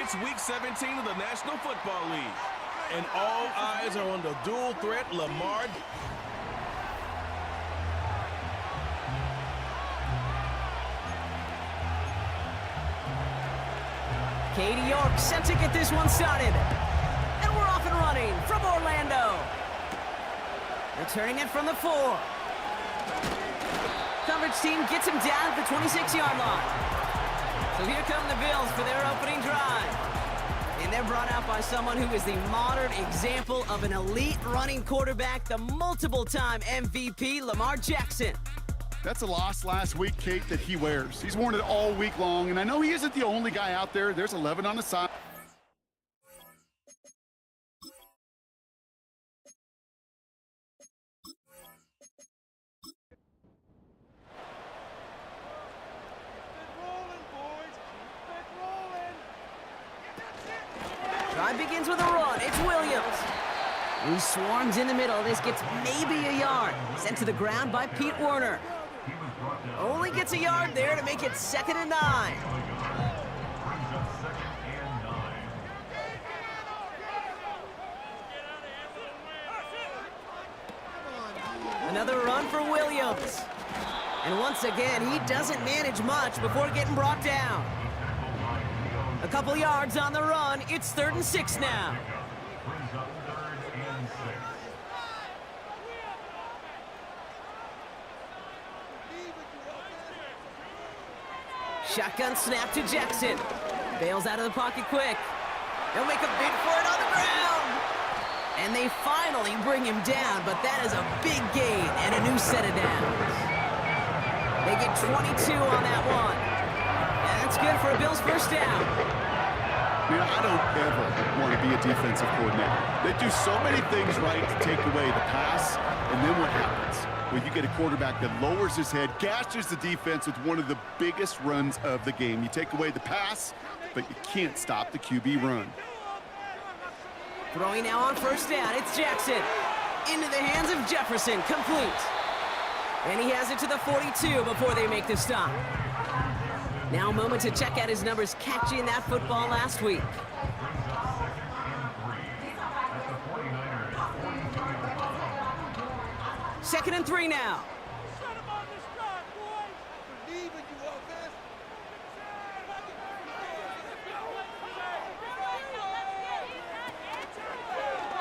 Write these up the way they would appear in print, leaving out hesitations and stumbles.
It's Week 17 of the National Football League. And all eyes are on the dual threat Lamar. Katie York set to get this one started. And we're off and running from Orlando. Returning it from the 4. Coverage team gets him down at the 26-yard line. So here come the Bills for their opening drive. And they're brought out by someone who is the modern example of an elite running quarterback, the multiple-time MVP, Lamar Jackson. That's a loss last week, Kate, that he wears. He's worn it all week long, and I know he isn't the only guy out there. There's 11 on the side. Drive begins with a run. It's Williams. He swarms in the middle. This gets maybe a yard. Sent to the ground by Pete Werner. Only gets a yard there to make it 2nd and 9. Another run for Williams. And once again, he doesn't manage much before getting brought down. A couple yards on the run. It's 3rd and 6 now. Shotgun snap to Jackson. Bails out of the pocket quick. They'll make a bid for it on the ground. And they finally bring him down, but that is a big gain and a new set of downs. They get 22 on that one. And that's good for a Bills first down. Man, I don't ever want to be a defensive coordinator. They do so many things right to take away the pass, and then what happens? Well, you get a quarterback that lowers his head, gashes the defense with one of the biggest runs of the game. You take away the pass, but you can't stop the QB run. Throwing now on first down, it's Jackson. Into the hands of Jefferson, complete. And he has it to the 42 before they make the stop. Now a moment to check out his numbers catching that football last week. Second and 3 now.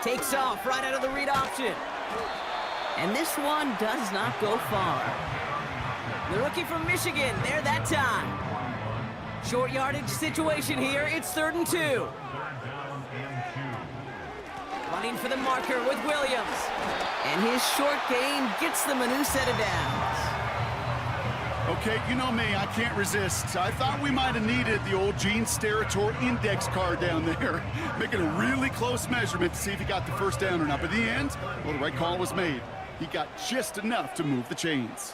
Takes off right out of the read option. And this one does not go far. The rookie from Michigan, there that time. Short yardage situation here. It's 3rd and 2. Running for the marker with Williams. And his short gain gets them a new set of downs. Okay, you know me, I can't resist. I thought we might have needed the old Gene Steratore index card down there, making a really close measurement to see if he got the first down or not. But in the end, well, the right call was made. He got just enough to move the chains.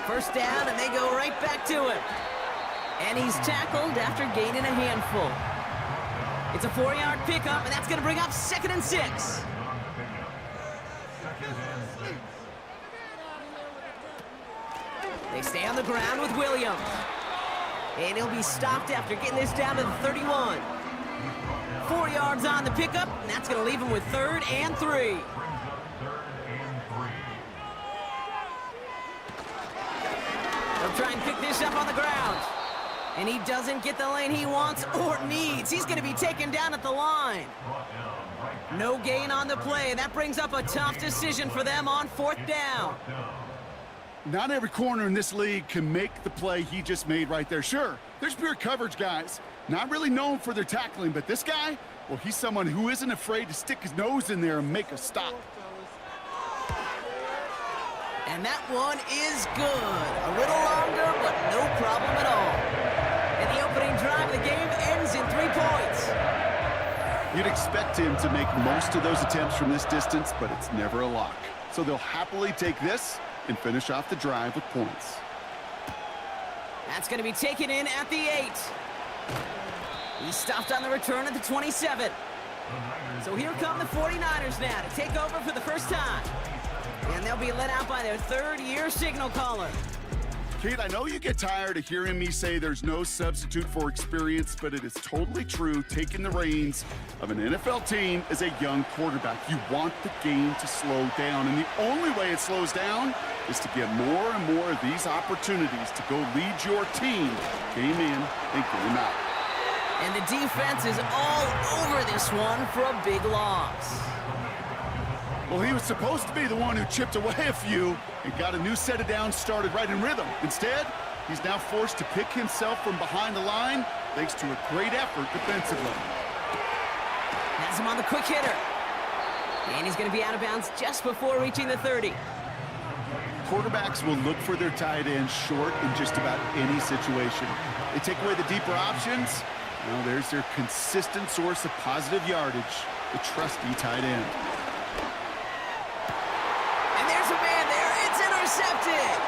First down, and they go right back to him. And he's tackled after gaining a handful. It's a 4-yard pickup, and that's going to bring up 2nd and 6. They stay on the ground with Williams. And he'll be stopped after getting this down to the 31. 4 yards on the pickup, and that's going to leave him with 3rd and 3. They'll try and pick this up on the ground. And he doesn't get the lane he wants or needs. He's going to be taken down at the line. No gain on the play. That brings up a tough decision for them on 4th down. Not every corner in this league can make the play he just made right there. Sure, there's pure coverage guys, not really known for their tackling, but this guy, well, he's someone who isn't afraid to stick his nose in there and make a stop. And that one is good. A little longer, but no problem at all. And the opening drive of the game ends in 3 points. You'd expect him to make most of those attempts from this distance, but it's never a lock. So they'll happily take this and finish off the drive with points. That's going to be taken in at the 8. He stopped on the return at the 27. So here come the 49ers now to take over for the first time. And they'll be led out by their 3rd-year signal caller. Kate, I know you get tired of hearing me say there's no substitute for experience, but it is totally true. Taking the reins of an NFL team as a young quarterback, you want the game to slow down, and the only way it slows down is to get more and more of these opportunities to go lead your team game in and game out. And the defense is all over this one for a big loss. Well, he was supposed to be the one who chipped away a few and got a new set of downs started right in rhythm. Instead, he's now forced to pick himself from behind the line thanks to a great effort defensively. Has him on the quick hitter. And he's going to be out of bounds just before reaching the 30. Quarterbacks will look for their tight end short in just about any situation. They take away the deeper options. Well, there's their consistent source of positive yardage, the trusty tight end. Intercepted.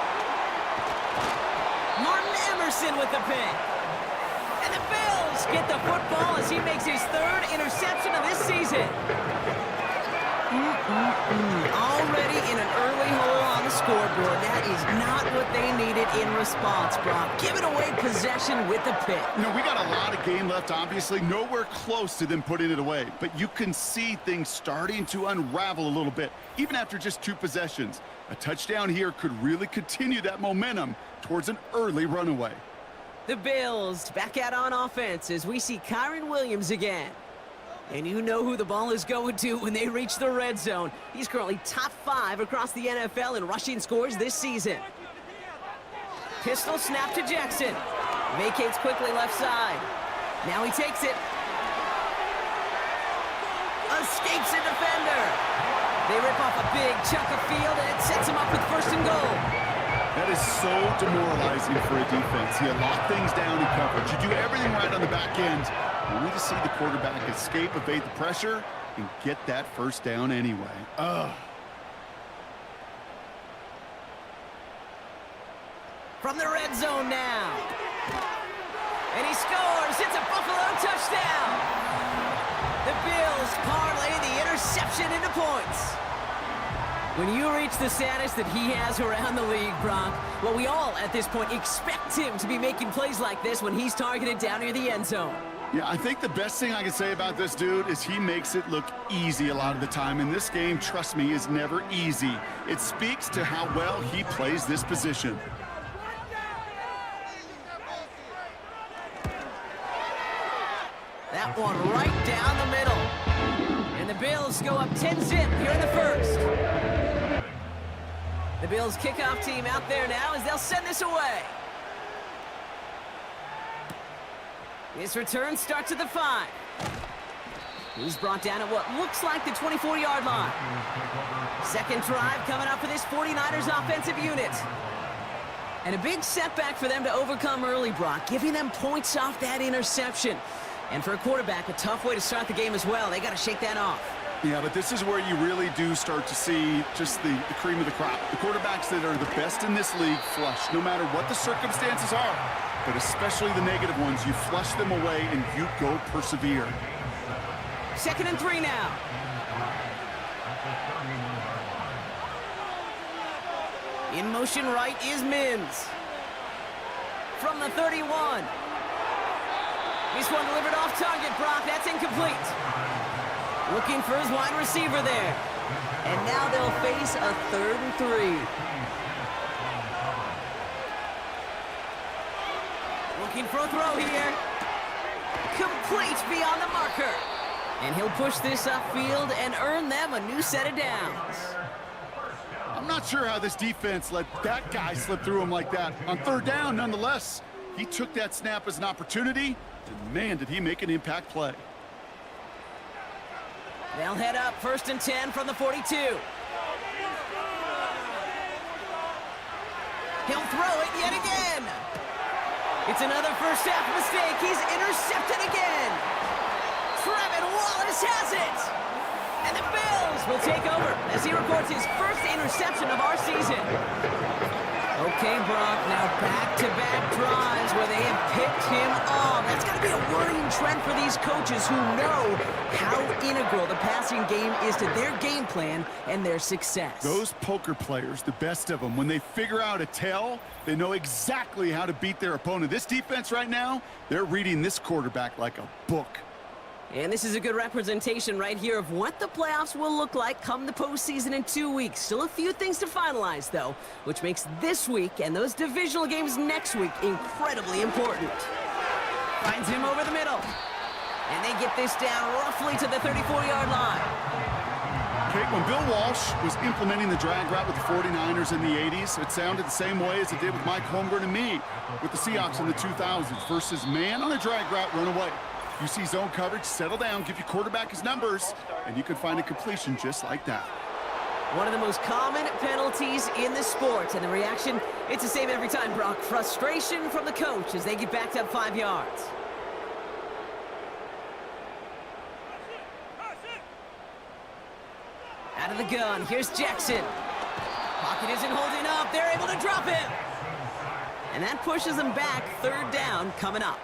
Martin Emerson with the pick. And the Bills get the football as he makes his third interception of this season. Already in an early hole on the scoreboard. That is not what they needed in response, Brock. Giving away possession with the pick. You know, we got a lot of game left, obviously. Nowhere close to them putting it away. But you can see things starting to unravel a little bit, even after just 2 possessions. A touchdown here could really continue that momentum towards an early runaway. The Bills back out on offense as we see Kyron Williams again. And you know who the ball is going to when they reach the red zone. He's currently top 5 across the NFL in rushing scores this season. Pistol snap to Jackson. Vacates quickly left side. Now he takes it. Escapes a defender. They rip off a big chunk of field, and it sets him up with 1st and goal. That is so demoralizing for a defense. You lock things down in coverage. You do everything right on the back end. Only to see the quarterback escape, evade the pressure, and get that 1st down anyway. Ugh. From the red zone now. And he scores. It's a Buffalo touchdown. The Bills parlay the interception into points. When you reach the status that he has around the league, Brock, well, we all at this point expect him to be making plays like this when he's targeted down near the end zone. Yeah, I think the best thing I can say about this dude is he makes it look easy a lot of the time. And this game, trust me, is never easy. It speaks to how well he plays this position. That one right down the middle. And the Bills go up 10-zip here in the 1st. The Bills kickoff team out there now as they'll send this away. This return starts at the 5. He's brought down at what looks like the 24-yard line. Second drive coming up for this 49ers offensive unit. And a big setback for them to overcome early, Brock, giving them points off that interception. And for a quarterback, a tough way to start the game as well. They got to shake that off. Yeah, but this is where you really do start to see just the cream of the crop. The quarterbacks that are the best in this league flush, no matter what the circumstances are. But especially the negative ones, you flush them away and you go persevere. 2nd and 3 now. In motion right is Mims. From the 31. This one delivered off target, Brock. That's incomplete. Looking for his wide receiver there. And now they'll face a 3rd and 3. Looking for a throw here. Complete beyond the marker. And he'll push this upfield and earn them a new set of downs. I'm not sure how this defense let that guy slip through him like that. On 3rd down, nonetheless, he took that snap as an opportunity, and man, did he make an impact play. They'll head up 1st and 10 from the 42. He'll throw it yet again. It's another first half mistake. He's intercepted again. Trevin Wallace has it. And the Bills will take over as he records his first interception of our season. Okay, Brock, now back-to-back drives where they have picked him off. That's got to be a worrying trend for these coaches who know how integral the passing game is to their game plan and their success. Those poker players, the best of them, when they figure out a tell, they know exactly how to beat their opponent. This defense right now, they're reading this quarterback like a book. And this is a good representation right here of what the playoffs will look like come the postseason in 2 weeks. Still a few things to finalize, though, which makes this week and those divisional games next week incredibly important. Finds him over the middle. And they get this down roughly to the 34-yard line. Kate, when Bill Walsh was implementing the drag route with the 49ers in the 80s, it sounded the same way as it did with Mike Holmgren and me with the Seahawks in the 2000s versus man on a drag route, run away. You see zone coverage, settle down, give your quarterback his numbers, and you can find a completion just like that. One of the most common penalties in the sport, and the reaction, it's the same every time, Brock. Frustration from the coach as they get backed up 5 yards. Out of the gun, here's Jackson. Pocket isn't holding up, they're able to drop him. And that pushes them back, 3rd down coming up.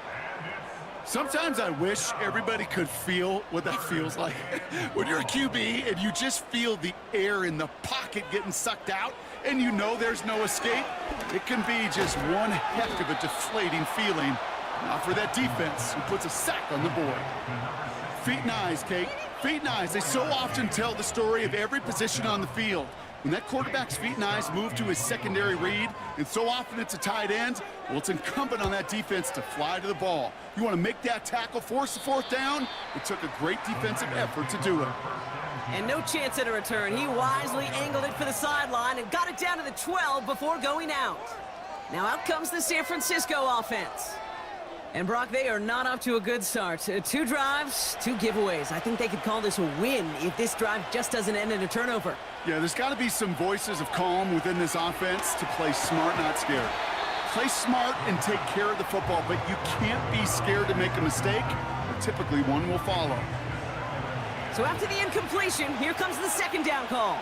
Sometimes I wish everybody could feel what that feels like. When you're a QB and you just feel the air in the pocket getting sucked out and you know there's no escape, it can be just one heck of a deflating feeling. Not for that defense who puts a sack on the board. Feet and eyes, Kate. Feet and eyes. They so often tell the story of every position on the field. When that quarterback's feet and eyes move to his secondary read, and so often it's a tight end, well, it's incumbent on that defense to fly to the ball. You want to make that tackle, force the 4th down? It took a great defensive effort to do it. And no chance at a return. He wisely angled it for the sideline and got it down to the 12 before going out. Now out comes the San Francisco offense. And Brock, they are not off to a good start. 2 drives, 2 giveaways. I think they could call this a win if this drive just doesn't end in a turnover. Yeah, there's got to be some voices of calm within this offense to play smart, not scared. Play smart and take care of the football, but you can't be scared to make a mistake, or typically one will follow. So after the incompletion, here comes the 2nd down call.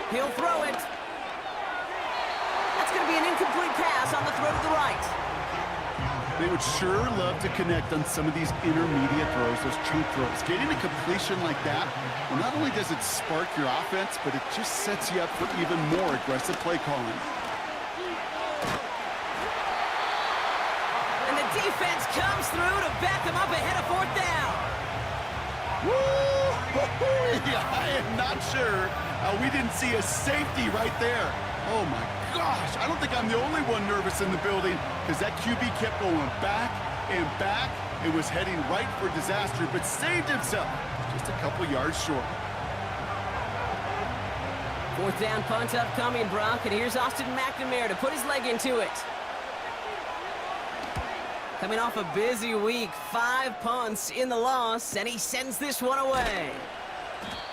He'll throw it. That's going to be an incomplete pass on the throw to the right. They would sure love to connect on some of these intermediate throws, those chunk throws. Getting a completion like that, well, not only does it spark your offense, but it just sets you up for even more aggressive play calling. And the defense comes through to back them up ahead of 4th down. Woo! Yeah, I am not sure we didn't see a safety right there. Oh, my gosh. I don't think I'm the only one nervous in the building because that QB kept going back and back and was heading right for disaster, but saved himself just a couple yards short. 4th down punt upcoming, Brock, and here's Austin McNamara to put his leg into it. Coming off a busy week, 5 punts in the loss, and he sends this one away.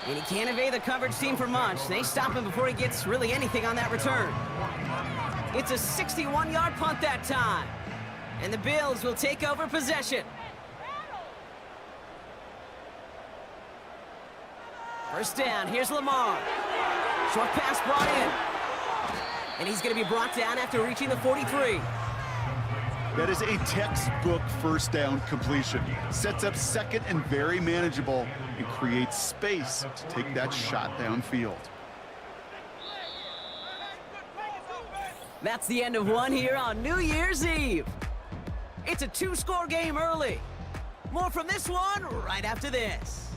And he can't evade the coverage team for much. They stop him before he gets really anything on that return. It's a 61-yard punt that time. And the Bills will take over possession. 1st down, here's Lamar. Short pass brought in. And he's going to be brought down after reaching the 43. That is a textbook 1st down completion. Sets up 2nd and very manageable and creates space to take that shot downfield. That's the end of one here on New Year's Eve. It's a 2-score game early. More from this one right after this.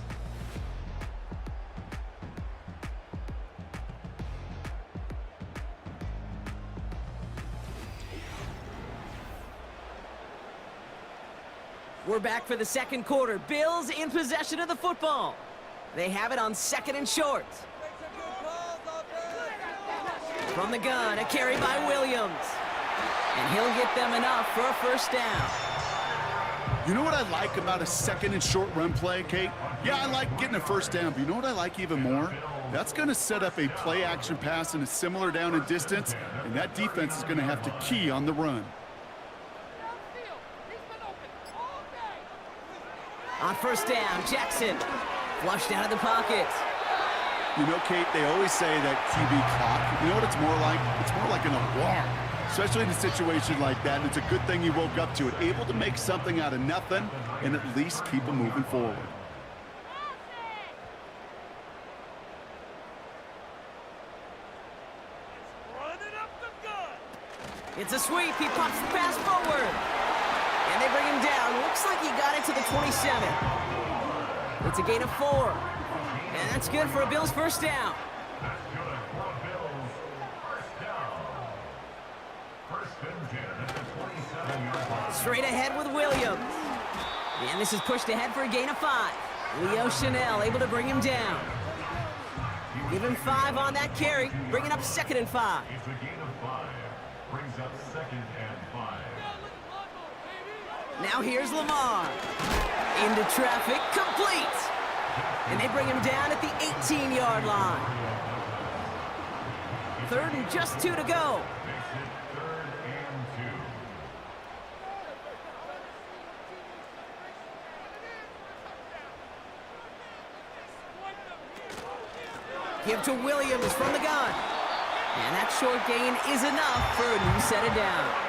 We're back for the 2nd quarter. Bills in possession of the football. They have it on 2nd and short. From the gun, a carry by Williams. And he'll get them enough for a 1st down. You know what I like about a 2nd and short run play, Kate? Yeah, I like getting a 1st down, but you know what I like even more? That's going to set up a play-action pass in a similar down and distance, and that defense is going to have to key on the run. On 1st down, Jackson flushed out of the pocket. You know, Kate, they always say that QB clock, you know what it's more like? It's more like an alarm, especially in a situation like that. And it's a good thing you woke up to it, able to make something out of nothing and at least keep them moving forward. It's a sweep. He pops the pass forward. And they bring him down. Looks like he got it to the 27. It's a gain of 4. And that's good for a Bills first down. Straight ahead with Williams. And this is pushed ahead for a gain of 5. Leo Chanel able to bring him down. Give him 5 on that carry. Bringing up 2nd and 5. It's a gain of 5. Brings up 2nd and 5. Now here's Lamar. Into traffic, complete. And they bring him down at the 18-yard line. 3rd and just 2 to go. Makes it 3rd and 2. Give to Williams from the gun. And that short gain is enough for a new set of downs.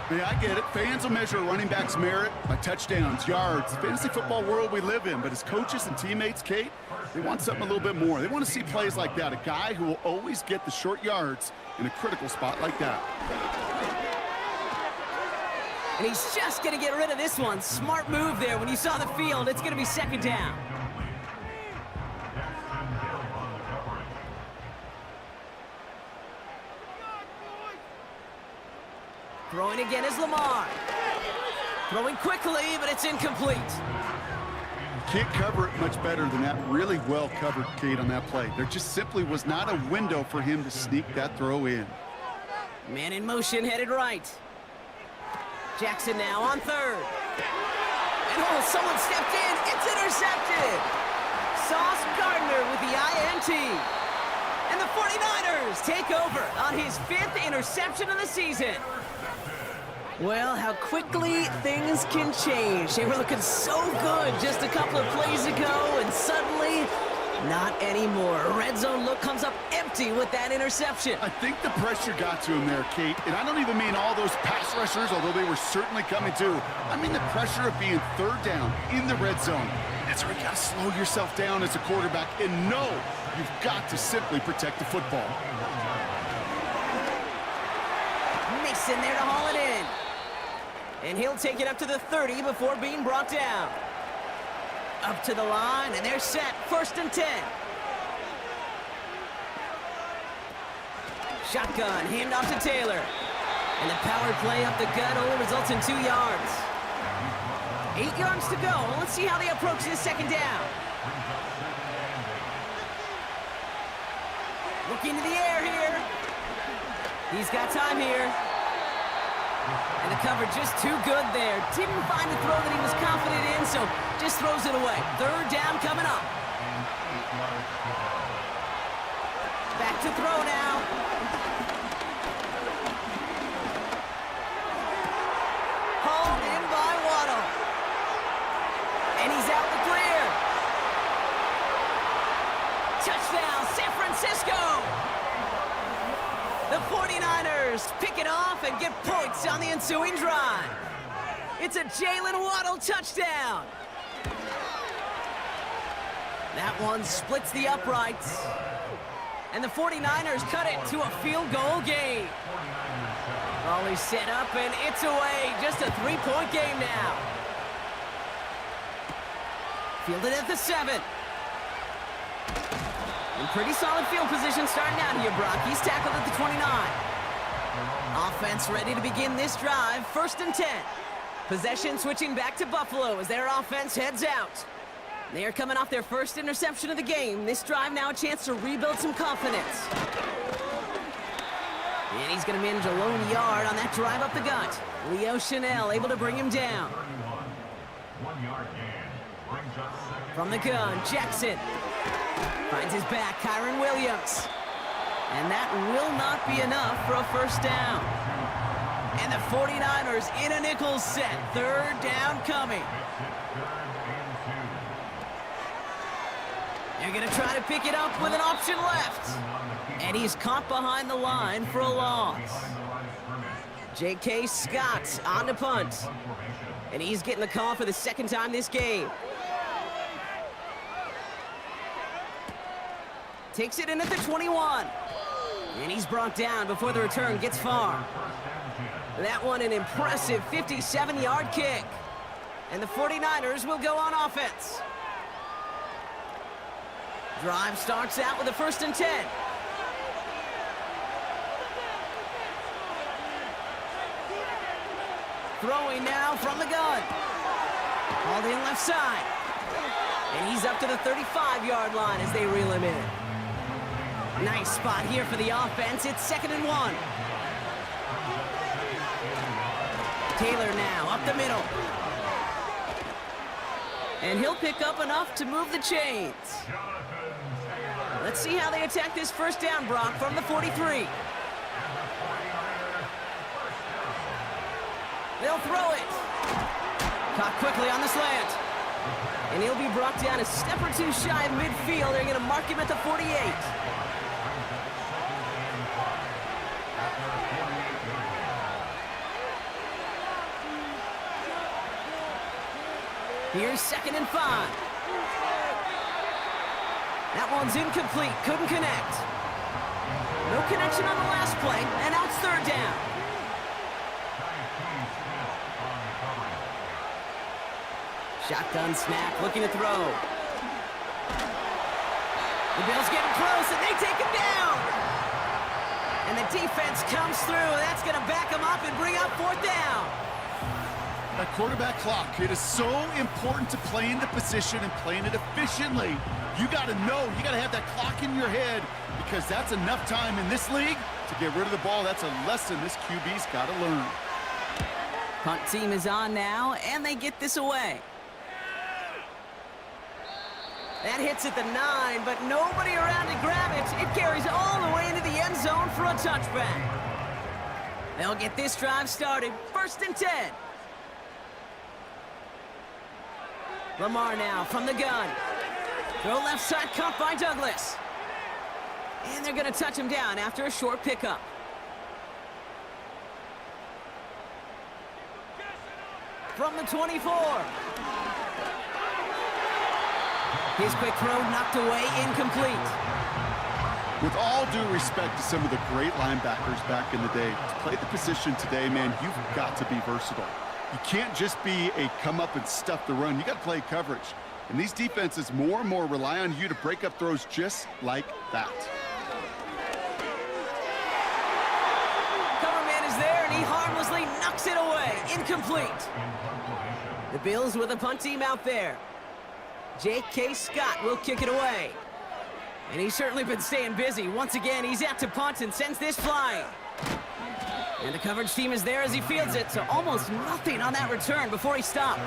Yeah, I get it. Fans will measure a running back's merit by touchdowns, yards, the fantasy football world we live in. But as coaches and teammates, Kate, they want something a little bit more. They want to see plays like that, a guy who will always get the short yards in a critical spot like that. And he's just going to get rid of this one. Smart move there. When you saw the field, it's going to be 2nd down. Throwing again is Lamar. Throwing quickly, but it's incomplete. Can't cover it much better than that. Really well covered, Kate, on that play. There just simply was not a window for him to sneak that throw in. Man in motion, headed right. Jackson now on 3rd. And oh, someone stepped in. It's intercepted. Sauce Gardner with the INT. And the 49ers take over on his 5th interception of the season. Well, how quickly things can change. They were looking so good just a couple of plays ago, and suddenly, not anymore. A red zone look comes up empty with that interception. I think the pressure got to him there, Kate. And I don't even mean all those pass rushers, although they were certainly coming too. I mean the pressure of being 3rd down in the red zone. That's where you got to slow yourself down as a quarterback and know you've got to simply protect the football. Mason there to haul it in. And he'll take it up to the 30 before being brought down. Up to the line, and they're set. 1st and 10. Shotgun, handoff to Taylor. And the power play up the gut only results in 2 yards. 8 yards to go. Let's see how they approach this 2nd down. Looking to the air here. He's got time here. And the cover just too good there. Didn't find a throw that he was confident in, so just throws it away. 3rd down coming up. Back to throw now. Hauled in by Waddle. And he's out the clear. Touchdown, San Francisco. The 49ers pick it off and get points on the ensuing drive. It's a Jalen Waddle touchdown. That one splits the uprights. And the 49ers cut it to a field goal game. All is set up and it's away. Just a 3-point game now. Fielded at the 7. In pretty solid field position starting out here, Brock. He's tackled at the 29. Offense ready to begin this drive. 1st and 10. Possession switching back to Buffalo as their offense heads out. They are coming off their 1st interception of the game. This drive now a chance to rebuild some confidence. And he's going to manage a lone yard on that drive up the gut. Leo Chanel able to bring him down. 1 yard gain. Brings up 2nd. From the gun, Jackson. Finds his back, Kyron Williams. And that will not be enough for a 1st down. And the 49ers in a nickel set. 3rd down coming. They're going to try to pick it up with an option left. And he's caught behind the line for a loss. J.K. Scott on the punt. And he's getting the call for the second time this game. Takes it in at the 21. And he's brought down before the return gets far. That one an impressive 57-yard kick. And the 49ers will go on offense. Drive starts out with a 1st and 10. Throwing now from the gun. Hauled in left side. And he's up to the 35-yard line as they reel him in. Nice spot here for the offense. It's 2nd and 1. Taylor now up the middle. And he'll pick up enough to move the chains. Let's see how they attack this 1st down, Brock, from the 43. They'll throw it. Caught quickly on the slant. And he'll be brought down a step or two shy of midfield. They're going to mark him at the 48. Here's 2nd and 5. That one's incomplete. Couldn't connect. No connection on the last play, and now it's 3rd down. Shotgun snap, looking to throw. The Bills getting close, and they take him down. And the defense comes through. That's going to back him up and bring up 4th down. That quarterback clock, it is so important to play in the position and playing it efficiently. You got to know, you got to have that clock in your head because that's enough time in this league to get rid of the ball. That's a lesson this QB's got to learn. Punt team is on now, and they get this away. That hits at the 9, but nobody around to grab it. It carries all the way into the end zone for a touchback. They'll get this drive started. 1st and 10. Lamar now from the gun. Throw left side, caught by Douglas. And they're going to touch him down after a short pickup. From the 24. His quick throw knocked away, incomplete. With all due respect to some of the great linebackers back in the day, to play the position today, man, you've got to be versatile. You can't just be a come up and stuff the run. You got to play coverage. And these defenses more and more rely on you to break up throws just like that. Cover man is there, and he harmlessly knocks it away. Incomplete. The Bills with a punt team out there. J.K. Scott will kick it away. And he's certainly been staying busy. Once again, he's out to punt and sends this flying. And the coverage team is there as he fields it, so almost nothing on that return before he stopped.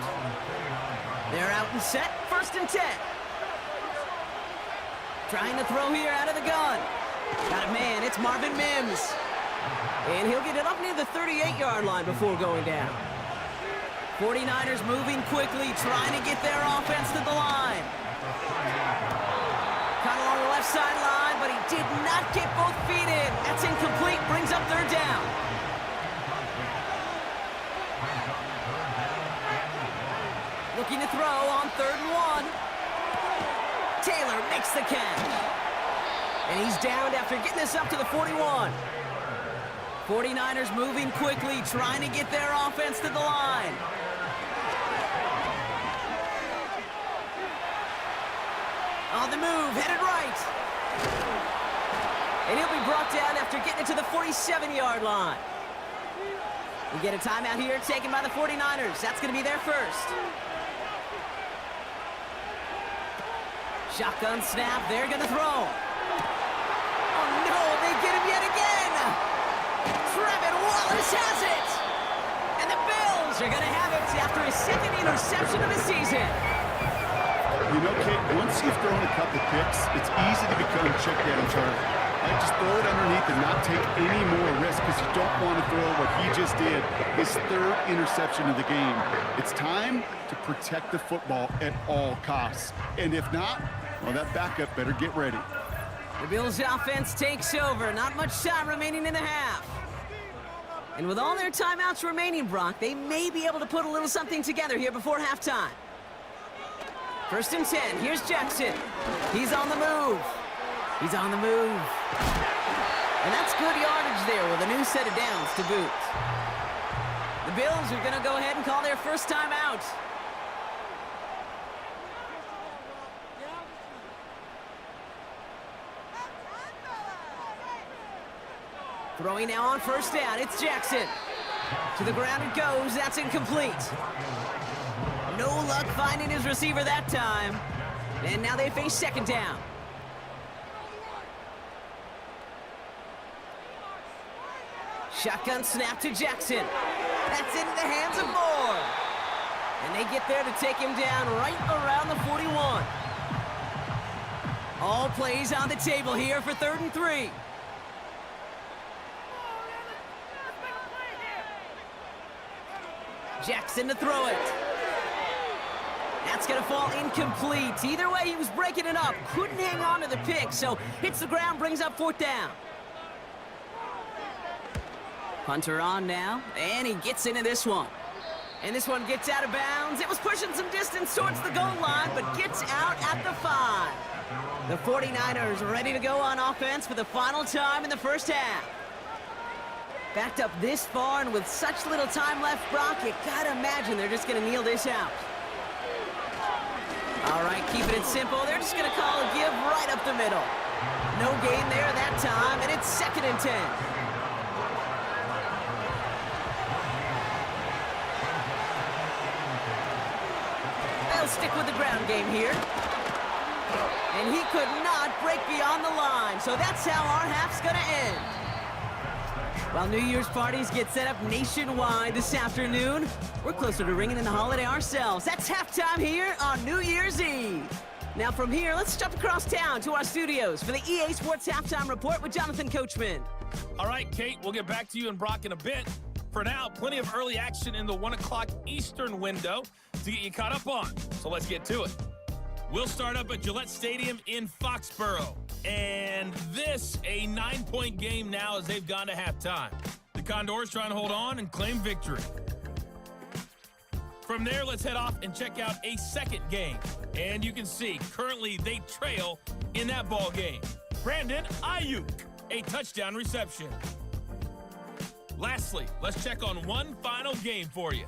They're out and set, 1st and 10. Trying to throw here out of the gun. Got a man, it's Marvin Mims. And he'll get it up near the 38-yard line before going down. 49ers moving quickly, trying to get their offense to the line. Caught along the left sideline, but he did not get both feet in. That's incomplete, brings up 3rd down. Looking to throw on 3rd and 1. Taylor makes the catch. And he's downed after getting this up to the 41. 49ers moving quickly, trying to get their offense to the line. On the move, headed right. And he'll be brought down after getting it to the 47-yard line. We get a timeout here taken by the 49ers. That's going to be their first. Shotgun snap, they're going to throw. Oh no, they get him yet again. Trevin Wallace has it. And the Bills are going to have it after his 2nd interception of the season. You know, Kate, once you've thrown a couple picks, it's easy to become check down target. Like, just throw it underneath and not take any more risk because you don't want to throw what he just did, his 3rd interception of the game. It's time to protect the football at all costs. And if not, Well, that backup better get ready. The Bills' offense takes over. Not much time remaining in the half. And with all their timeouts remaining, Brock, they may be able to put a little something together here before halftime. 1st and 10. Here's Jackson. He's on the move. He's on the move. And that's good yardage there with a new set of downs to boot. The Bills are going to go ahead and call their first timeout. Throwing now on 1st down. It's Jackson. To the ground it goes. That's incomplete. No luck finding his receiver that time. And now they face 2nd down. Shotgun snap to Jackson. That's into the hands of Moore. And they get there to take him down right around the 41. All plays on the table here for 3rd and 3. Jackson to throw it. That's going to fall incomplete. Either way, he was breaking it up. Couldn't hang on to the pick, so hits the ground, brings up 4th down. Punter on now, and he gets into this one. And this one gets out of bounds. It was pushing some distance towards the goal line, but gets out at the 5. The 49ers ready to go on offense for the final time in the first half. Backed up this far, and with such little time left, Brock, you gotta imagine they're just gonna kneel this out. All right, keeping it simple. They're just gonna call a give right up the middle. No gain there that time, and it's 2nd and 10. They'll stick with the ground game here. And he could not break beyond the line, so that's how our half's gonna end. While New Year's parties get set up nationwide this afternoon, we're closer to ringing in the holiday ourselves. That's halftime here on New Year's Eve. Now from here, let's jump across town to our studios for the EA Sports Halftime Report with Jonathan Coachman. All right, Kate, we'll get back to you and Brock in a bit. For now, plenty of early action in the 1 o'clock Eastern window to get you caught up on. So let's get to it. We'll start up at Gillette Stadium in Foxborough. And this, a 9-point game now as they've gone to halftime. The Condors trying to hold on and claim victory. From there, let's head off and check out a 2nd game. And you can see, currently they trail in that ball game. Brandon Ayuk, a touchdown reception. Lastly, let's check on one final game for you.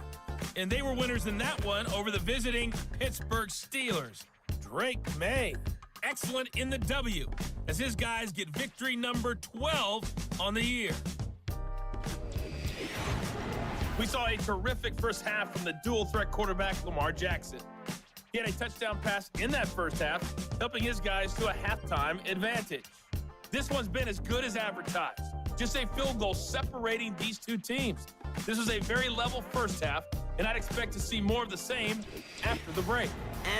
And they were winners in that one over the visiting Pittsburgh Steelers. Drake May, excellent in the W, as his guys get victory number 12 on the year. We saw a terrific first half from the dual-threat quarterback Lamar Jackson. He had a touchdown pass in that first half, helping his guys to a halftime advantage. This one's been as good as advertised. Just a field goal separating these two teams. This was a very level first half, and I'd expect to see more of the same after the break.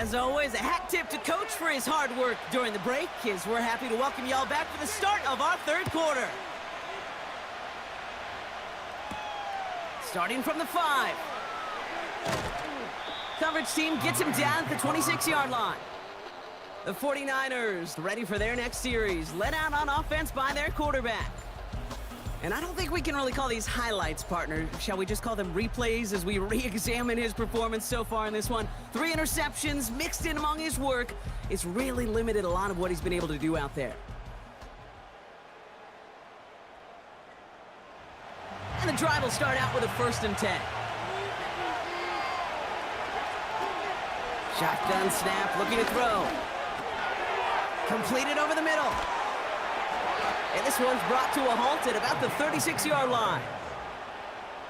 As always, a hat tip to Coach for his hard work during the break, as we're happy to welcome y'all back for the start of our 3rd quarter. Starting from the 5. Coverage team gets him down at the 26-yard line. The 49ers ready for their next series, led out on offense by their quarterback. And I don't think we can really call these highlights, partner. Shall we just call them replays as we re-examine his performance so far in this one? 3 interceptions mixed in among his work. It's really limited a lot of what he's been able to do out there. And the drive will start out with a 1st and 10. Shotgun snap, looking to throw. Completed over the middle. And this one's brought to a halt at about the 36-yard line.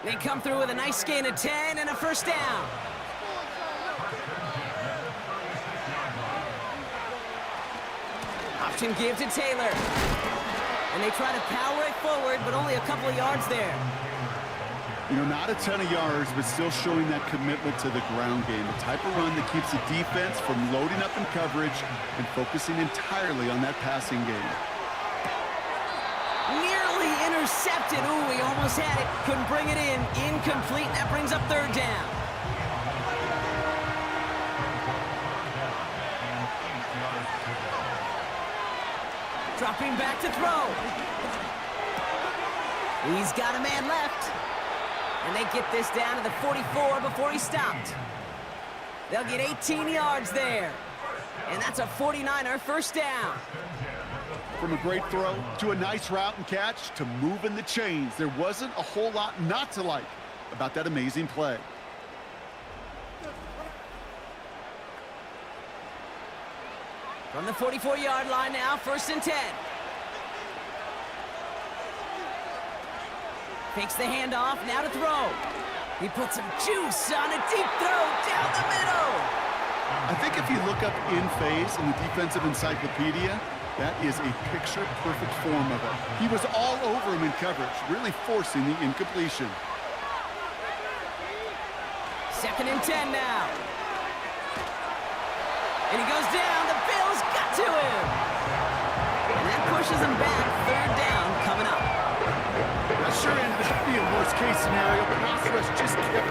They come through with a nice gain of 10 and a 1st down. Option give to Taylor. And they try to power it forward, but only a couple of yards there. You know, not a ton of yards, but still showing that commitment to the ground game. The type of run that keeps the defense from loading up in coverage and focusing entirely on that passing game. Nearly intercepted. Ooh, he almost had it. Couldn't bring it in. Incomplete. That brings up 3rd down. Dropping back to throw. He's got a man left. And they get this down to the 44 before he stopped. They'll get 18 yards there. And that's a 49er first down. From a great throw to a nice route and catch to moving the chains, there wasn't a whole lot not to like about that amazing play. From the 44-yard line now, 1st and 10. Fakes the handoff, now to throw. He puts some juice on a deep throw down the middle. I think if you look up in phase in the defensive encyclopedia, that is a picture-perfect form of it. He was all over him in coverage, really forcing the incompletion. 2nd and 10 now. And he goes down. The Bills got to him. And that pushes him back. 3rd down coming up. That sure ended up being a worst-case scenario, but pass rush just kept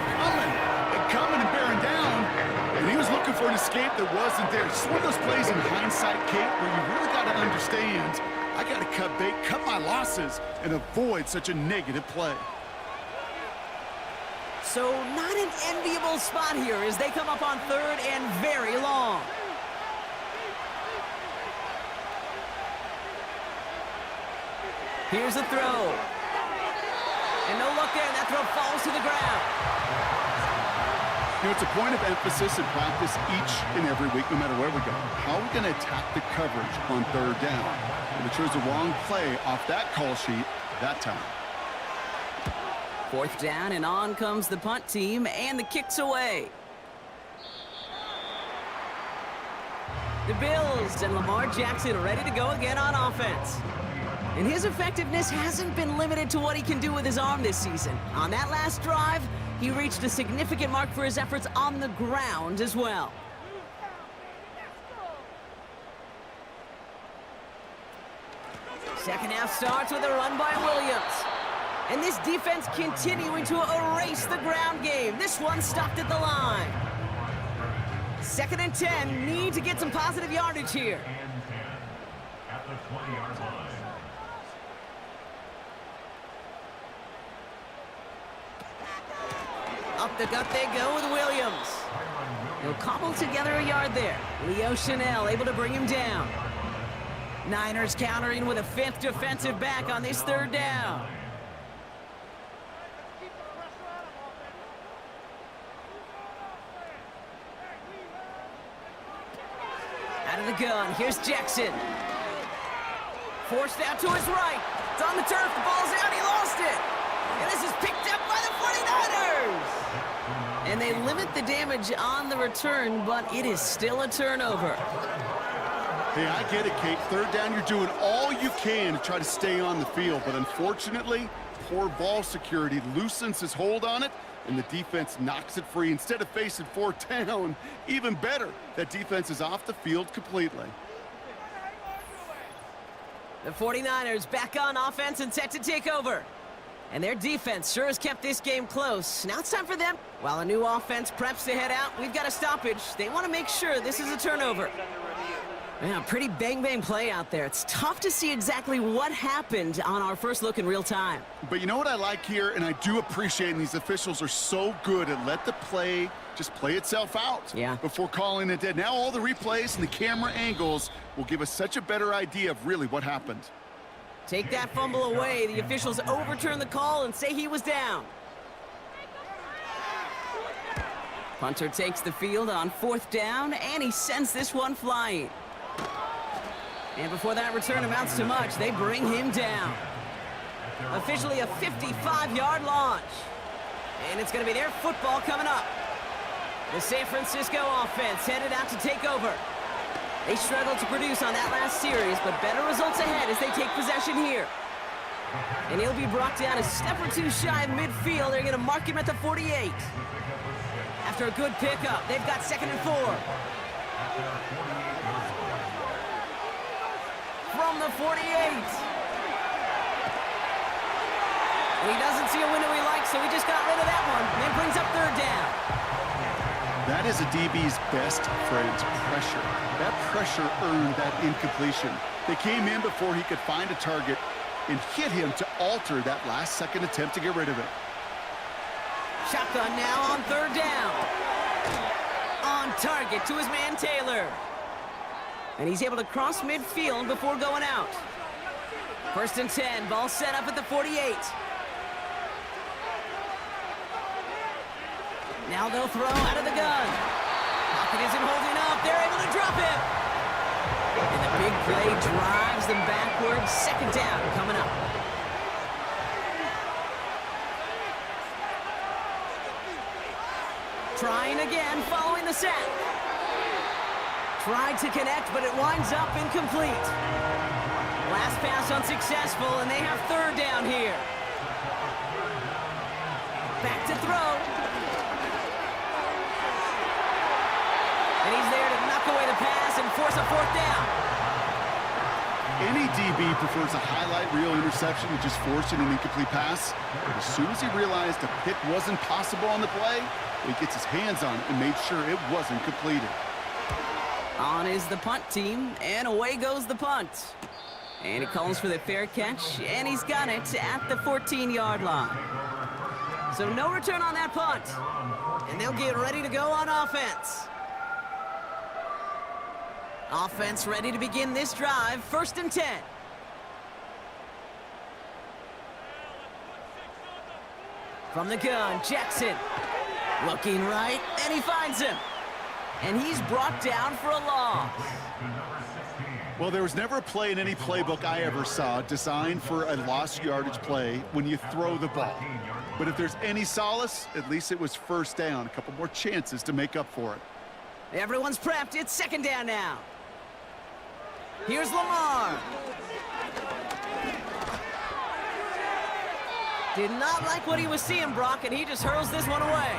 coming and bearing down. And he was looking for an escape that wasn't there. Just one of those plays in hindsight, Kate, where you really got to understand, I got to cut bait, cut my losses, and avoid such a negative play. So not an enviable spot here as they come up on 3rd and very long. Here's the throw. And no look there, and that throw falls to the ground. You know, it's a point of emphasis in practice each and every week, no matter where we go. How are we going to attack the coverage on 3rd down? And we chose the wrong play off that call sheet that time. 4th down, and on comes the punt team, and the kick's away. The Bills and Lamar Jackson ready to go again on offense. And his effectiveness hasn't been limited to what he can do with his arm this season. On that last drive, he reached a significant mark for his efforts on the ground as well. Second half starts with a run by Williams. And this defense continuing to erase the ground game. This one stopped at the line. 2nd and 10, need to get some positive yardage here. At the 20-yard line. Up the gut they go with Williams. He'll cobble together a yard there. Leo Chanel able to bring him down. Niners countering with a 5th defensive back on this 3rd down. Out of the gun, here's Jackson. Forced out to his right. It's on the turf, the ball's out, he lost it. And this is picked up by the 49ers. And they limit the damage on the return, but it is still a turnover. Hey, I get it, Kate. 3rd down, you're doing all you can to try to stay on the field. But unfortunately, poor ball security loosens his hold on it, and the defense knocks it free. Instead of facing 4th down, even better, that defense is off the field completely. The 49ers back on offense and set to take over. And their defense sure has kept this game close. Now it's time for them. While a new offense preps to head out, we've got a stoppage. They want to make sure this is a turnover. Yeah, pretty bang-bang play out there. It's tough to see exactly what happened on our first look in real time. But you know what I like here, and I do appreciate, and these officials are so good at let the play just play itself out before calling it dead. Now all the replays and the camera angles will give us such a better idea of really what happened. Take that fumble away. The officials overturn the call and say he was down. Punter takes the field on 4th down, and he sends this one flying. And before that return amounts to much, they bring him down. Officially a 55-yard launch. And it's going to be their football coming up. The San Francisco offense headed out to take over. They struggled to produce on that last series, but better results ahead as they take possession here. And he'll be brought down a step or two shy of midfield. They're going to mark him at the 48. After a good pickup, they've got 2nd and 4. From the 48. He doesn't see a window he likes, so he just got rid of that one. And brings up 3rd down. That is a DB's best friend, pressure. That pressure earned that incompletion. They came in before he could find a target and hit him to alter that last-second attempt to get rid of it. Shotgun now on third down. On target to his man Taylor. And he's able to cross midfield before going out. 1st and 10, ball set up at the 48. Now they'll throw out of the gun. Pocket isn't holding up. They're able to drop him. And the big play drives them backwards. 2nd down coming up. Trying again following the sack. Tried to connect, but it winds up incomplete. Last pass unsuccessful, and they have 3rd down here. Back to throw. And he's there to knock away the pass and force a 4th down. Any DB prefers a highlight reel interception to just forcing an incomplete pass. But as soon as he realized a pick wasn't possible on the play, he gets his hands on it and made sure it wasn't completed. On is the punt team, and away goes the punt. And he calls for the fair catch, and he's got it at the 14-yard line. So no return on that punt. And they'll get ready to go on offense. Offense ready to begin this drive, 1st and 10. From the gun, Jackson. Looking right, and he finds him. And he's brought down for a loss. Well, there was never a play in any playbook I ever saw designed for a lost yardage play when you throw the ball. But if there's any solace, at least it was 1st down. A couple more chances to make up for it. Everyone's prepped. It's 2nd down now. Here's Lamar. Did not like what he was seeing, Brock, and he just hurls this one away.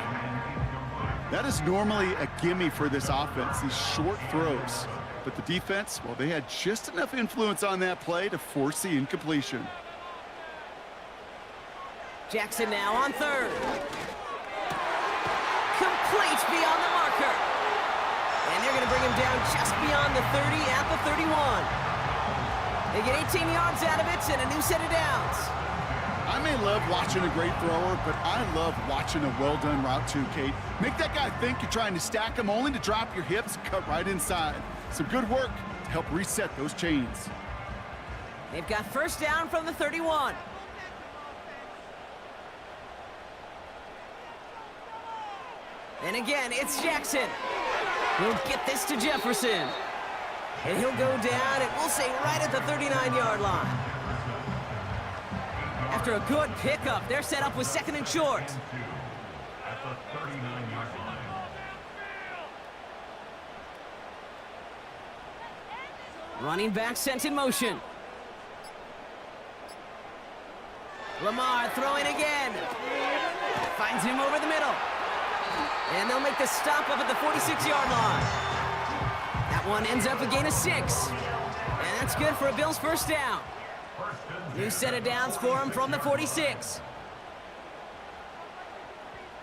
That is normally a gimme for this offense, these short throws. But the defense, well, they had just enough influence on that play to force the incompletion. Jackson now on 3rd. Complete beyond the marker. And they're going to bring him down just beyond the 30 at the 31. They get 18 yards out of it and a new set of downs. I may love watching a great thrower, but I love watching a well-done route too, Kate. Make that guy think you're trying to stack him only to drop your hips and cut right inside. Some good work to help reset those chains. They've got 1st down from the 31. And again, it's Jackson. He'll get this to Jefferson. And he'll go down, and we'll say right at the 39-yard line. After a good pickup, they're set up with 2nd and short. At the 39-yard line. Running back sent in motion. Lamar throwing again. Finds him over the middle. And they'll make the stop up at the 46-yard line. That one ends up a gain of 6. And that's good for a Bills 1st down. New set of downs for him from the 46.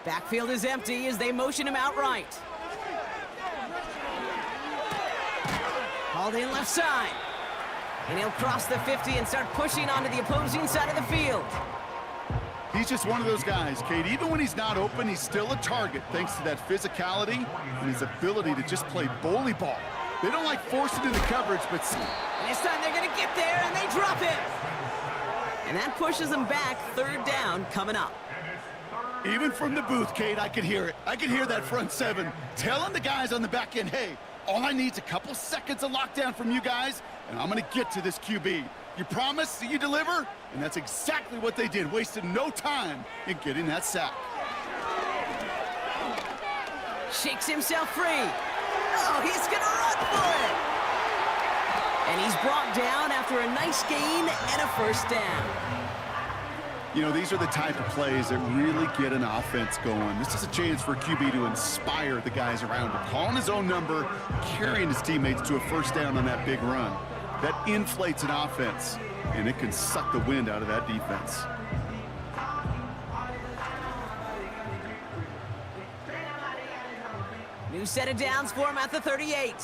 Backfield is empty as they motion him out right. Hauled in left side. And he'll cross the 50 and start pushing onto the opposing side of the field. He's just one of those guys, Kate. Even when he's not open, he's still a target thanks to that physicality and his ability to just play bully ball. They don't like forcing into coverage, but... And this time they're going to get there, and they drop him. And that pushes them back, 3rd down coming up. Even from the booth, Kate, I could hear it. I could hear that front 7 telling the guys on the back end, hey, all I need is a couple seconds of lockdown from you guys, and I'm going to get to this QB. You promise that you deliver? And that's exactly what they did, wasted no time in getting that sack. Shakes himself free. Oh, he's going to run for it. And he's brought down after a nice gain and a 1st down. You know, these are the type of plays that really get an offense going. This is a chance for QB to inspire the guys around him. Calling his own number, carrying his teammates to a 1st down on that big run. That inflates an offense, and it can suck the wind out of that defense. New set of downs for him at the 38.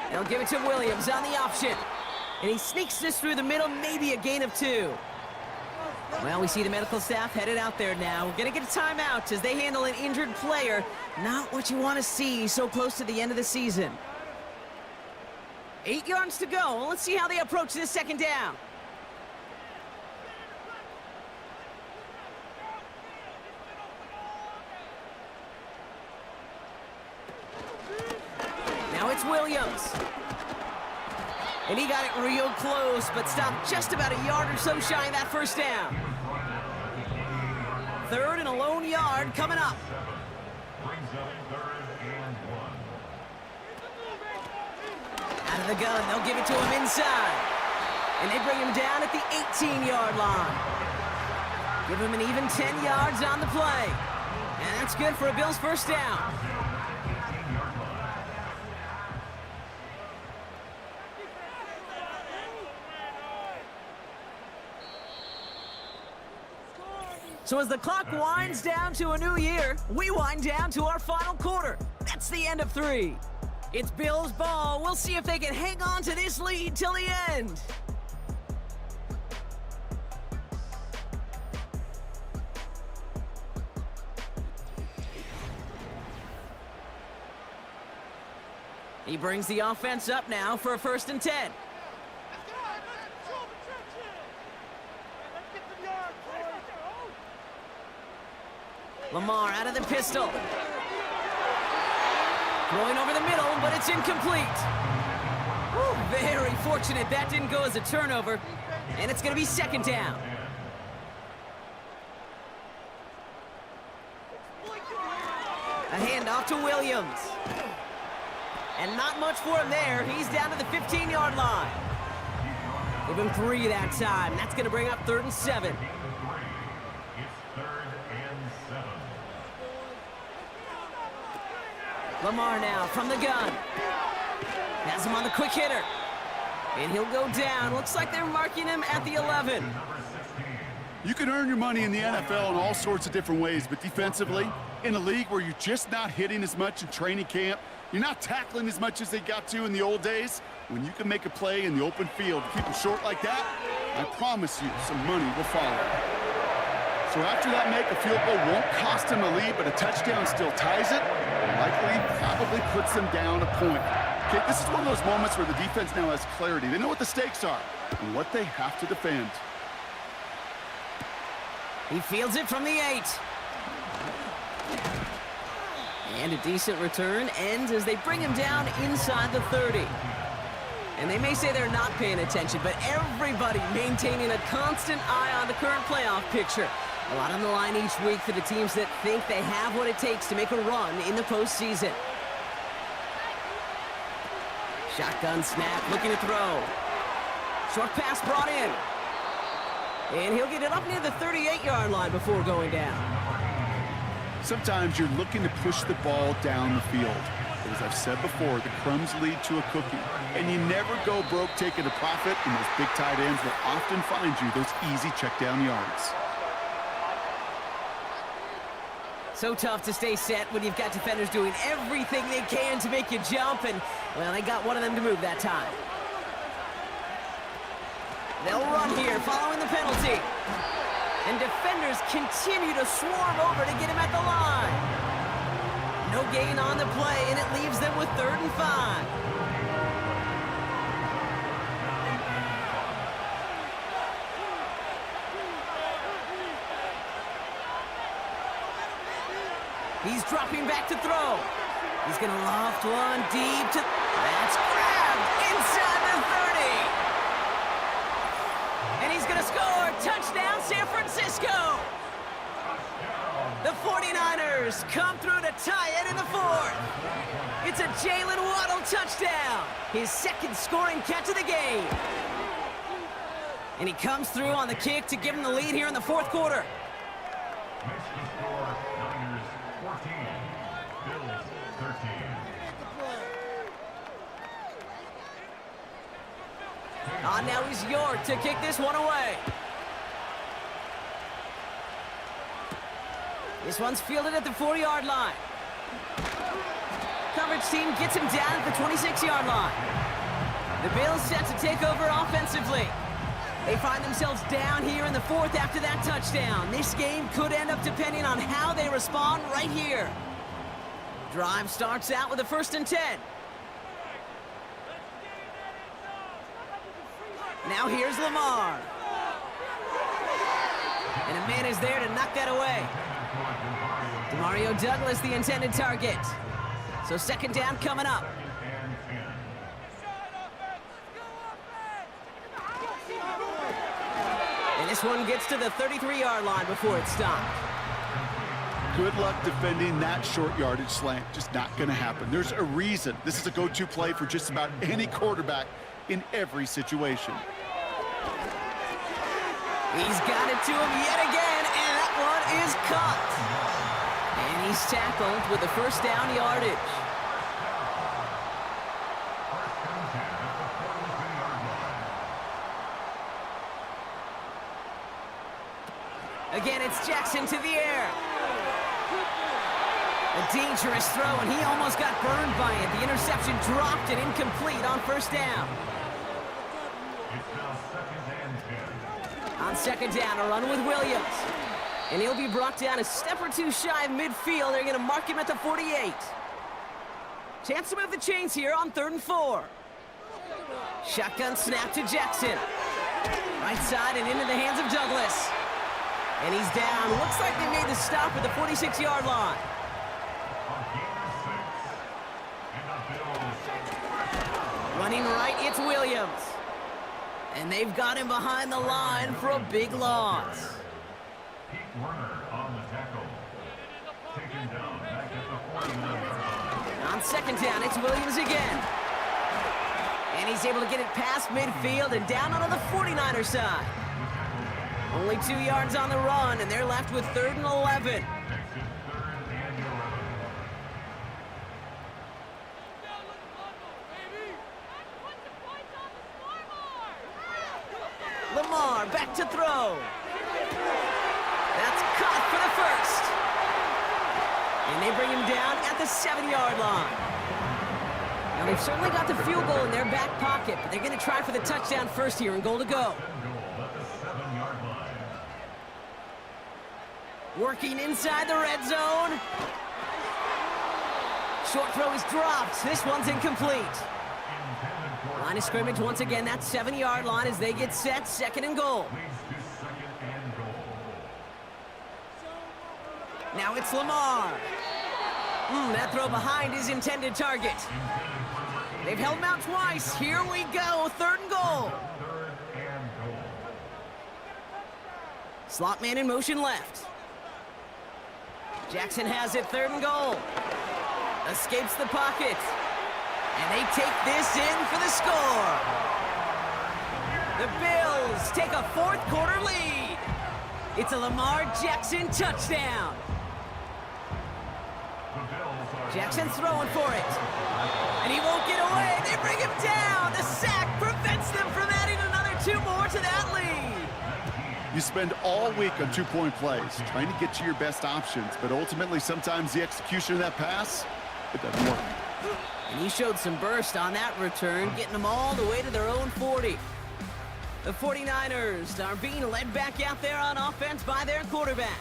They'll give it to Williams on the option. And he sneaks this through the middle, maybe a gain of 2. Well, we see the medical staff headed out there now. We're going to get a timeout as they handle an injured player. Not what you want to see so close to the end of the season. 8 yards to go. Let's see how they approach this second down. Now it's Williams. And he got it real close, but stopped just about a yard or so shy of that first down. 3rd and a lone yard coming up. Brings up 3rd and 1. Out of the gun, they'll give it to him inside. And they bring him down at the 18-yard line. Give him an even 10 yards on the play. And that's good for a Bills first down. So as the clock winds down to a new year, we wind down to our final quarter. That's the end of 3. It's Bills ball. We'll see if they can hang on to this lead till the end. He brings the offense up now for a 1st and 10. Lamar out of the pistol. Throwing over the middle, but it's incomplete. Woo, very fortunate that didn't go as a turnover. And it's going to be 2nd down. A handoff to Williams. And not much for him there. He's down to the 15-yard line. Give him 3 that time. That's going to bring up 3rd and 7. Lamar now from the gun. Has him on the quick hitter. And he'll go down. Looks like they're marking him at the 11. You can earn your money in the NFL in all sorts of different ways, but defensively, in a league where you're just not hitting as much in training camp, you're not tackling as much as they got to in the old days, when you can make a play in the open field, keep it short like that, I promise you some money will follow. So after that make, a field goal won't cost him a lead, but a touchdown still ties it, and likely probably puts them down a point. Okay, this is one of those moments where the defense now has clarity. They know what the stakes are and what they have to defend. He fields it from the 8. And a decent return ends as they bring him down inside the 30. And they may say they're not paying attention, but everybody maintaining a constant eye on the current playoff picture. A lot on the line each week for the teams that think they have what it takes to make a run in the postseason. Shotgun snap, looking to throw. Short pass brought in. And he'll get it up near the 38-yard line before going down. Sometimes you're looking to push the ball down the field. But as I've said before, the crumbs lead to a cookie. And you never go broke taking a profit, and those big tight ends will often find you those easy check-down yards. So tough to stay set when you've got defenders doing everything they can to make you jump, and, well, they got one of them to move that time. They'll run here following the penalty. And defenders continue to swarm over to get him at the line. No gain on the play, and it leaves them with 3rd and 5. He's dropping back to throw. He's going to loft one deep to... That's grabbed inside the 30. And he's going to score. Touchdown, San Francisco. The 49ers come through to tie it in the 4th. It's a Jalen Waddle touchdown. His 2nd scoring catch of the game. And he comes through on the kick to give him the lead here in the 4th quarter. Makes the score Niners 14, Bills 13. Now he's York to kick this one away. This one's fielded at the 4-yard line. Coverage team gets him down at the 26-yard line. The Bills set to take over offensively. They find themselves down here in the 4th after that touchdown. This game could end up depending on how they respond right here. Drive starts out with a 1st and 10. Now here's Lamar. And a man is there to knock that away. Demario Douglas, the intended target. So 2nd down coming up. And this one gets to the 33-yard line before it's stopped. Good luck defending that short yardage slant. Just not going to happen. There's a reason. This is a go-to play for just about any quarterback in every situation. He's got it to him yet again, and that one is caught. And he's tackled with the 1st down yardage. Again, it's Jackson to the air. A dangerous throw, and he almost got burned by it. The interception dropped and incomplete on 1st down. On 2nd down, a run with Williams. And he'll be brought down a step or two shy of midfield. They're going to mark him at the 48. Chance to move the chains here on 3rd and 4. Shotgun snap to Jackson. Right side and into the hands of Douglas. And he's down. Looks like they made the stop at the 46-yard line. Running right, it's Williams. And they've got him behind the line for a big loss. On 2nd down, it's Williams again. And he's able to get it past midfield and down onto the 49er side. Only 2 yards on the run, and they're left with 3rd and 11. Lamar back to throw. That's caught for the 1st. And they bring him down at the 7-yard line. Now they've certainly got the field goal in their back pocket, but they're going to try for the touchdown first here and goal to go. Working inside the red zone. Short throw is dropped. This one's incomplete. Line of scrimmage once again, that 7-yard line as they get set, 2nd and goal. Now it's Lamar. That throw behind his intended target. They've held him out twice. Here we go, 3rd and goal. Slot man in motion left. Jackson has it, 3rd and goal. Escapes the pocket. And they take this in for the score. The Bills take a 4th quarter lead. It's a Lamar Jackson touchdown. Jackson throwing for it. And he won't get away. They bring him down. The sack prevents them from adding another 2 more to that lead. You spend all week on 2-point plays, trying to get to your best options, but ultimately sometimes the execution of that pass, it doesn't work. And he showed some burst on that return, getting them all the way to their own 40. The 49ers are being led back out there on offense by their quarterback.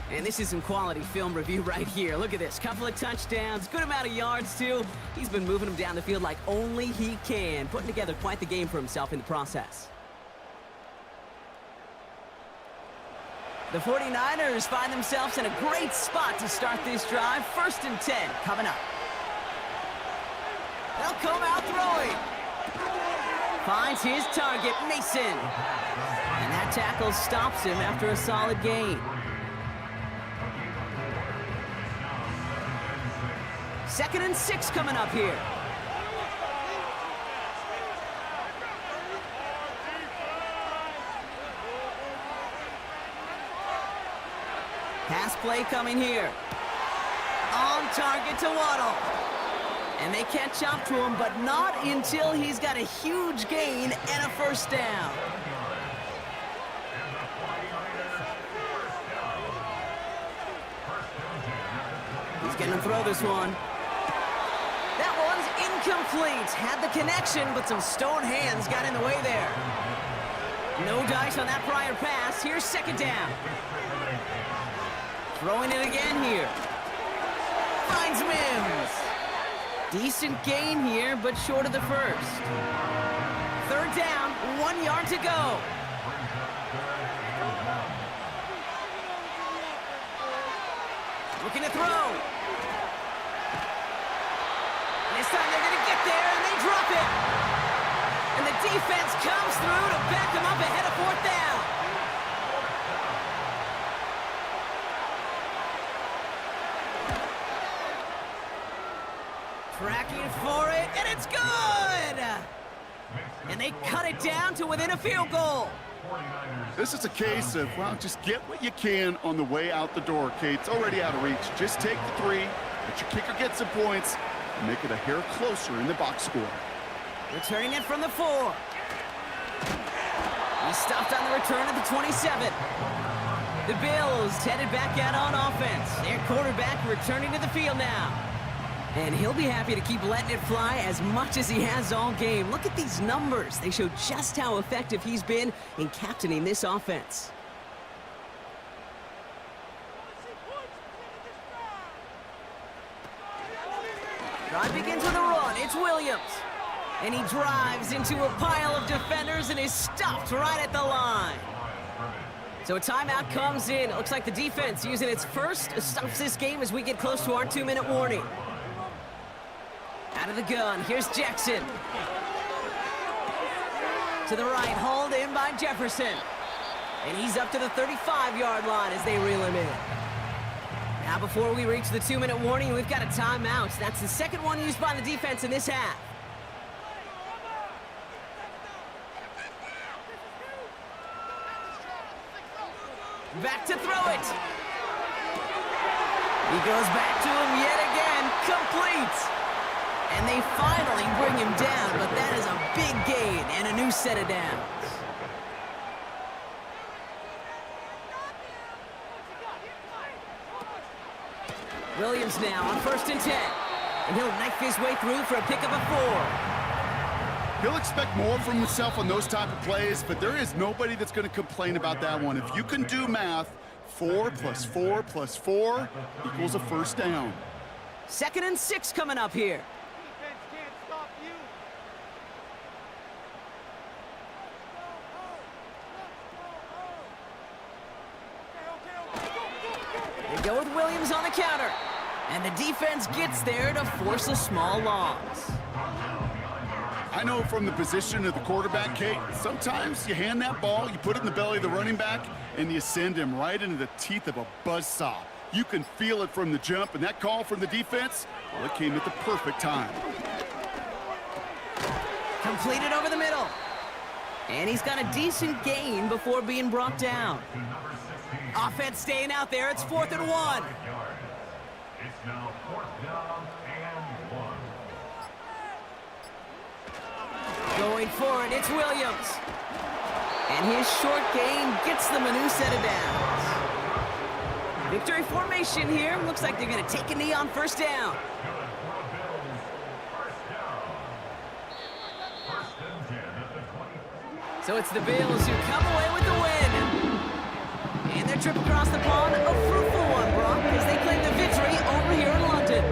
And this is some quality film review right here. Look at this. Couple of touchdowns, good amount of yards, too. He's been moving them down the field like only he can, putting together quite the game for himself in the process. The 49ers find themselves in a great spot to start this drive. 1st and 10 coming up. They'll come out throwing. Finds his target, Mason. And that tackle stops him after a solid gain. 2nd and 6 coming up here. Pass play coming here. On target to Waddle. And they catch up to him, but not until he's got a huge gain and a first down. He's going to throw this one. That one's incomplete. Had the connection, but some stone hands got in the way there. No dice on that prior pass. Here's second down. Throwing it again here. Finds Mims. Decent gain here, but short of the first. Third down, 1 yard to go. Looking to throw. And this time they're going to get there, and they drop it. And the defense comes through to back them up ahead of fourth down. Tracking for it, and it's good! And they cut it down to within a field goal. This is a case of, well, just get what you can on the way out the door, Kate. It's already out of reach. Just take the 3, let your kicker get some points, and make it a hair closer in the box score. Returning it from the 4. He stopped on the return at the 27. The Bills headed back out on offense. Their quarterback returning to the field now. And he'll be happy to keep letting it fly as much as he has all game. Look at these numbers. They show just how effective he's been in captaining this offense. Drive begins with a run. It's Williams. And he drives into a pile of defenders and is stopped right at the line. So a timeout comes in. It looks like the defense using its first stops this game as we get close to our 2-minute warning. Out of the gun, here's Jackson. To the right, hauled in by Jefferson. And he's up to the 35-yard line as they reel him in. Now before we reach the 2-minute warning, we've got a timeout. That's the second one used by the defense in this half. Back to throw it. He goes back to him yet again, complete. And they finally bring him down, but that is a big gain and a new set of downs. Williams now on 1st and 10. And he'll knife his way through for a pickup of 4. He'll expect more from himself on those type of plays, but there is nobody that's going to complain about that one. If you can do math, 4 + 4 + 4 equals a first down. 2nd and 6 coming up here. They go with Williams on the counter. And the defense gets there to force a small loss. I know from the position of the quarterback, Kate, sometimes you hand that ball, you put it in the belly of the running back, and you send him right into the teeth of a buzzsaw. You can feel it from the jump, and that call from the defense, well, it came at the perfect time. Completed over the middle. And he's got a decent gain before being brought down. Offense staying out there. It's 4th and 1. It's now 4th down and 1. Going for it, it's Williams. And his short gain gets them a new set of downs. Victory formation here. Looks like they're going to take a knee on 1st down. So it's the Bills who come away with the win. And their trip across the pond, a fruitful one, Brock, as they claim the victory over here in London.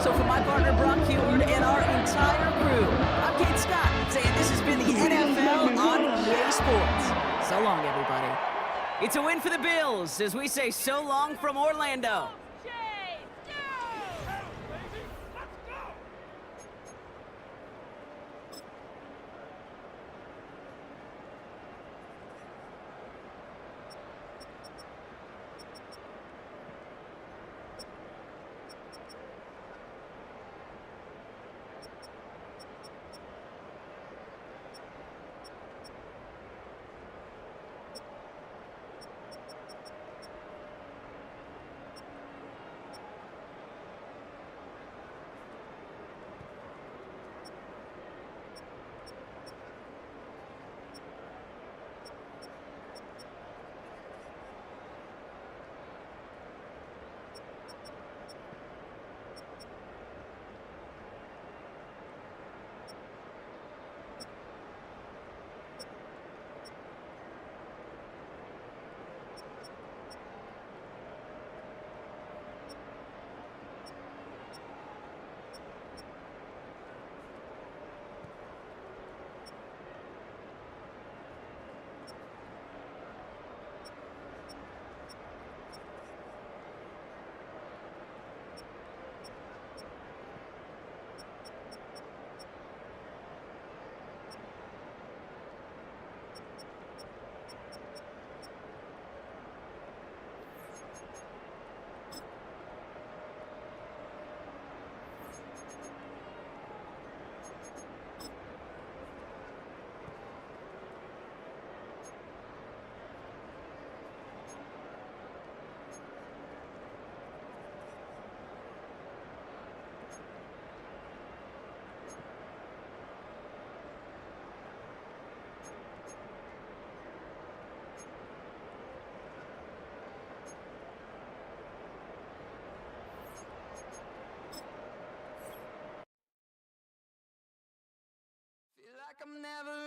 So for my partner, Brock Heward, and our entire crew, I'm Kate Scott, saying this has been the NFL on EA Sports. So long, everybody. It's a win for the Bills, as we say so long from Orlando. I'm never